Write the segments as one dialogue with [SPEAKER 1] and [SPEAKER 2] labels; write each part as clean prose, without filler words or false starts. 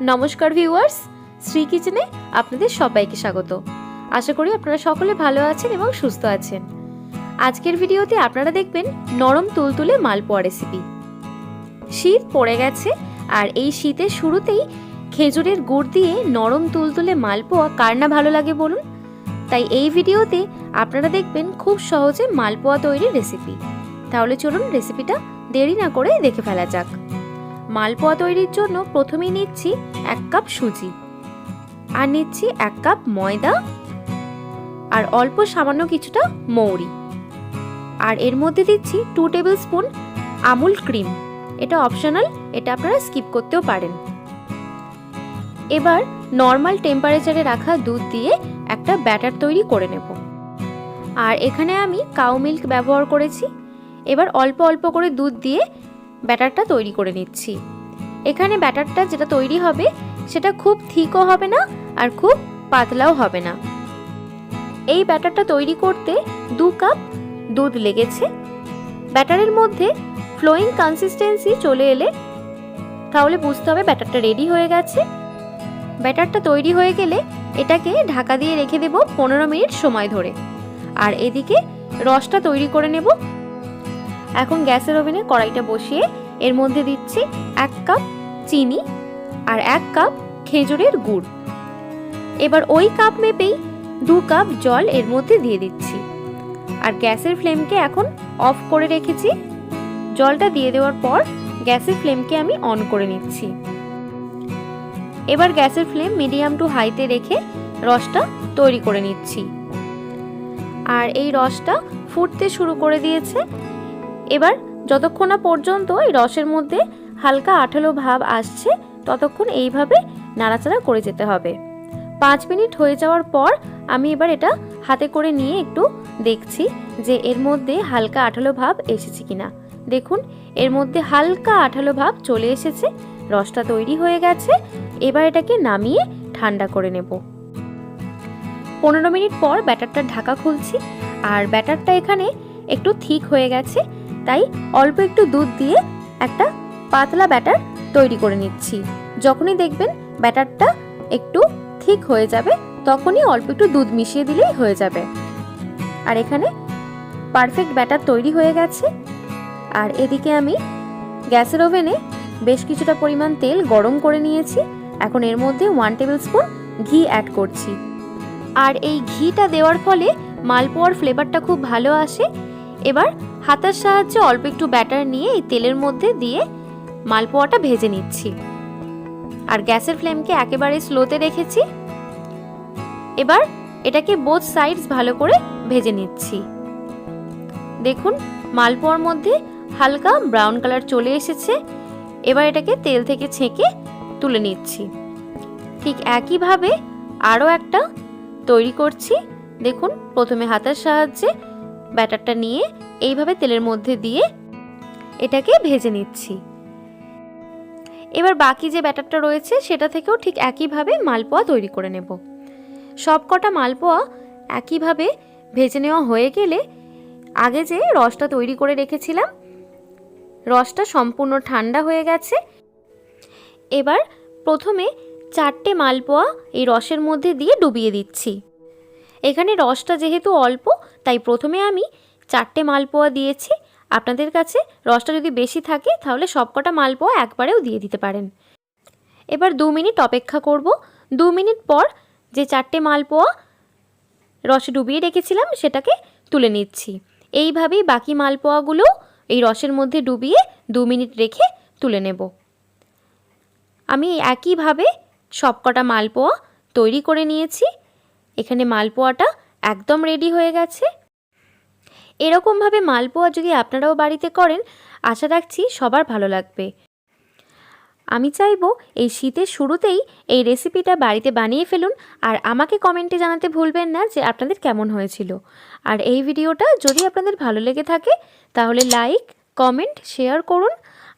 [SPEAKER 1] নমস্কার ভিউয়ার্স, শ্রী কিচেনে আপনাদের সবাইকে স্বাগত। আশা করি আপনারা সকলে ভালো আছেন এবং সুস্থ আছেন। আজকের ভিডিওতে আপনারা দেখবেন নরম তুলতুলে মালপোয়া রেসিপি। শীত পড়ে গেছে আর এই শীতের শুরুতেই খেজুরের গুড় দিয়ে নরম তুলতুলে মালপোয়া কার না ভালো লাগে বলুন। তাই এই ভিডিওতে আপনারা দেখবেন খুব সহজে মালপোয়া তৈরির রেসিপি। তাহলে চলুন রেসিপিটা দেরি না করে দেখে ফেলা যাক। মালপোয়া তৈরির জন্য প্রথমেই নিচ্ছি 1 কাপ সুজি, আর নিচ্ছি 1 কাপ ময়দা, আর অল্প সামান্য কিছুটা মৌরি, আর এর মধ্যে দিচ্ছি 2 টেবিল স্পুন আমুল ক্রিম। এটা অপশনাল, এটা আপনারা স্কিপ করতেও পারেন। এবার নর্মাল টেম্পারেচারে রাখা দুধ দিয়ে একটা ব্যাটার তৈরি করে নেব। আর এখানে আমি কাউ মিল্ক ব্যবহার করেছি। এবার অল্প অল্প করে দুধ দিয়ে ব্যাটারটা তৈরি করে নিচ্ছি। এখানে ব্যাটারটা যেটা তৈরি হবে সেটা খুব থিকও হবে না আর খুব পাতলাও হবে না। এই ব্যাটারটা তৈরি করতে 2 কাপ দুধ লেগেছে। ব্যাটারের মধ্যে ফ্লোয়িং কনসিস্টেন্সি চলে এলে তাহলে বুঝতে হবে ব্যাটারটা রেডি হয়ে গেছে। ব্যাটারটা তৈরি হয়ে গেলে এটাকে ঢাকা দিয়ে রেখে দেব 15 মিনিট সময় ধরে। আর এদিকে রসটা তৈরি করে নেব। এখন গ্যাসের ওভেনে কড়াইটা বসিয়ে এর মধ্যে দিচ্ছি 1 কাপ চিনি আর 1 কাপ খেজুরের গুড়। এবার ওই কাপ মেপেই 2 কাপ জল এর মধ্যে দিয়ে দিচ্ছি। আর গ্যাসের ফ্লেমকে এখন অফ করে রেখেছি। জলটা দিয়ে দেওয়ার পর গ্যাসের ফ্লেমকে আমি অন করে নিচ্ছি। এবার গ্যাসের ফ্লেম মিডিয়াম টু হাইতে রেখে রসটা তৈরি করে নিচ্ছি। আর এই রসটা ফুটতে শুরু করে দিয়েছে। এবার যতক্ষণ না পর্যন্ত এই রসের মধ্যে হালকা আঠালো ভাব আসছে ততক্ষণ এইভাবে নাড়াচাড়া করে যেতে হবে। 5 মিনিট হয়ে যাওয়ার পর আমি এবার এটা হাতে করে নিয়ে একটু দেখছি যে এর মধ্যে হালকা আঠালো ভাব এসেছে কিনা। দেখুন, এর মধ্যে হালকা আঠালো ভাব চলে এসেছে, রসটা তৈরি হয়ে গেছে। এবার এটাকে নামিয়ে ঠান্ডা করে নেব। 15 মিনিট পর ব্যাটারটার ঢাকা খুলছি। আর ব্যাটারটা এখানে একটু থিক হয়ে গেছে, তাই অল্প একটু দুধ দিয়ে একটা পাতলা ব্যাটার তৈরি করে নিচ্ছি। যখনই দেখবেন ব্যাটারটা একটু থিক হয়ে যাবে তখনই অল্প একটু দুধ মিশিয়ে দিলেই হয়ে যাবে। আর এখানে পারফেক্ট ব্যাটার তৈরি হয়ে গেছে। আর এদিকে আমি গ্যাসের ওভেনে বেশ কিছুটা পরিমাণ তেল গরম করে নিয়েছি। এখন এর মধ্যে 1 টেবিল স্পুন ঘি অ্যাড করছি। আর এই ঘিটা দেওয়ার ফলে মালপোয়ার ফ্লেভারটা খুব ভালো আসে। এবার হাতের সাহায্যে অল্প একটু ব্যাটার নিয়ে এই তেলের মধ্যে দিয়ে মালপোয়াটা ভেজে নিচ্ছি। আর গ্যাসের ফ্লেমকে একেবারে স্লোতে রেখেছি। এবার এটাকে বোথ সাইডস ভালো করে ভেজে নিচ্ছি। দেখুন, মালপোয়ার মধ্যে হালকা ব্রাউন কালার চলে এসেছে। এবার এটাকে তেল থেকে ছেঁকে তুলে নিচ্ছি। ঠিক একইভাবে আরও একটা তৈরি করছি। দেখুন, প্রথমে হাতের সাহায্যে ব্যাটারটা নিয়ে এইভাবে তেলের মধ্যে দিয়ে এটাকে ভেজে নিচ্ছি। এবার বাকি যে ব্যাটারটা রয়েছে সেটা থেকেও ঠিক একইভাবে মালপোয়া তৈরি করে নেব। সবকটা মালপোয়া একইভাবে ভেজে নেওয়া হয়ে গেলে আগে যে রসটা তৈরি করে রেখেছিলাম, রসটা সম্পূর্ণ ঠান্ডা হয়ে গেছে। এবার প্রথমে 4টে মালপোয়া এই রসের মধ্যে দিয়ে ডুবিয়ে দিচ্ছি। এখানে রসটা যেহেতু অল্প তাই প্রথমে আমি 4টে মালপোয়া দিয়েছি। আপনাদের কাছে রসটা যদি বেশি থাকে তাহলে সবকটা মালপোয়া একবারেও দিয়ে দিতে পারেন। এবার 2 মিনিট অপেক্ষা করব। 2 মিনিট পর যে 4টে মালপোয়া রসে ডুবিয়ে রেখেছিলাম সেটাকে তুলে নিচ্ছি। এইভাবেই বাকি মালপোয়াগুলো এই রসের মধ্যে ডুবিয়ে 2 মিনিট রেখে তুলে নেব। আমি একইভাবে সবকটা মালপোয়া তৈরি করে নিয়েছি। এখানে মালপোয়াটা একদম রেডি হয়ে গেছে। এরকমভাবে মালপোয়া যদি আপনারাও বাড়িতে করেন আশা রাখছি সবার ভালো লাগবে। আমি চাইবো এই শীতের শুরুতেই এই রেসিপিটা বাড়িতে বানিয়ে ফেলুন। আর আমাকে কমেন্টে জানাতে ভুলবেন না যে আপনাদের কেমন হয়েছিল। আর এই ভিডিওটা যদি আপনাদের ভালো লেগে থাকে তাহলে লাইক, কমেন্ট, শেয়ার করুন।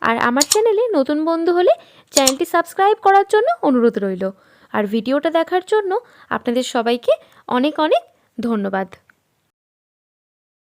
[SPEAKER 1] আর আমার চ্যানেলে নতুন বন্ধু হলে চ্যানেলটি সাবস্ক্রাইব করার জন্য অনুরোধ রইল। আর ভিডিওটা দেখার জন্য আপনাদের সবাইকে অনেক অনেক ধন্যবাদ।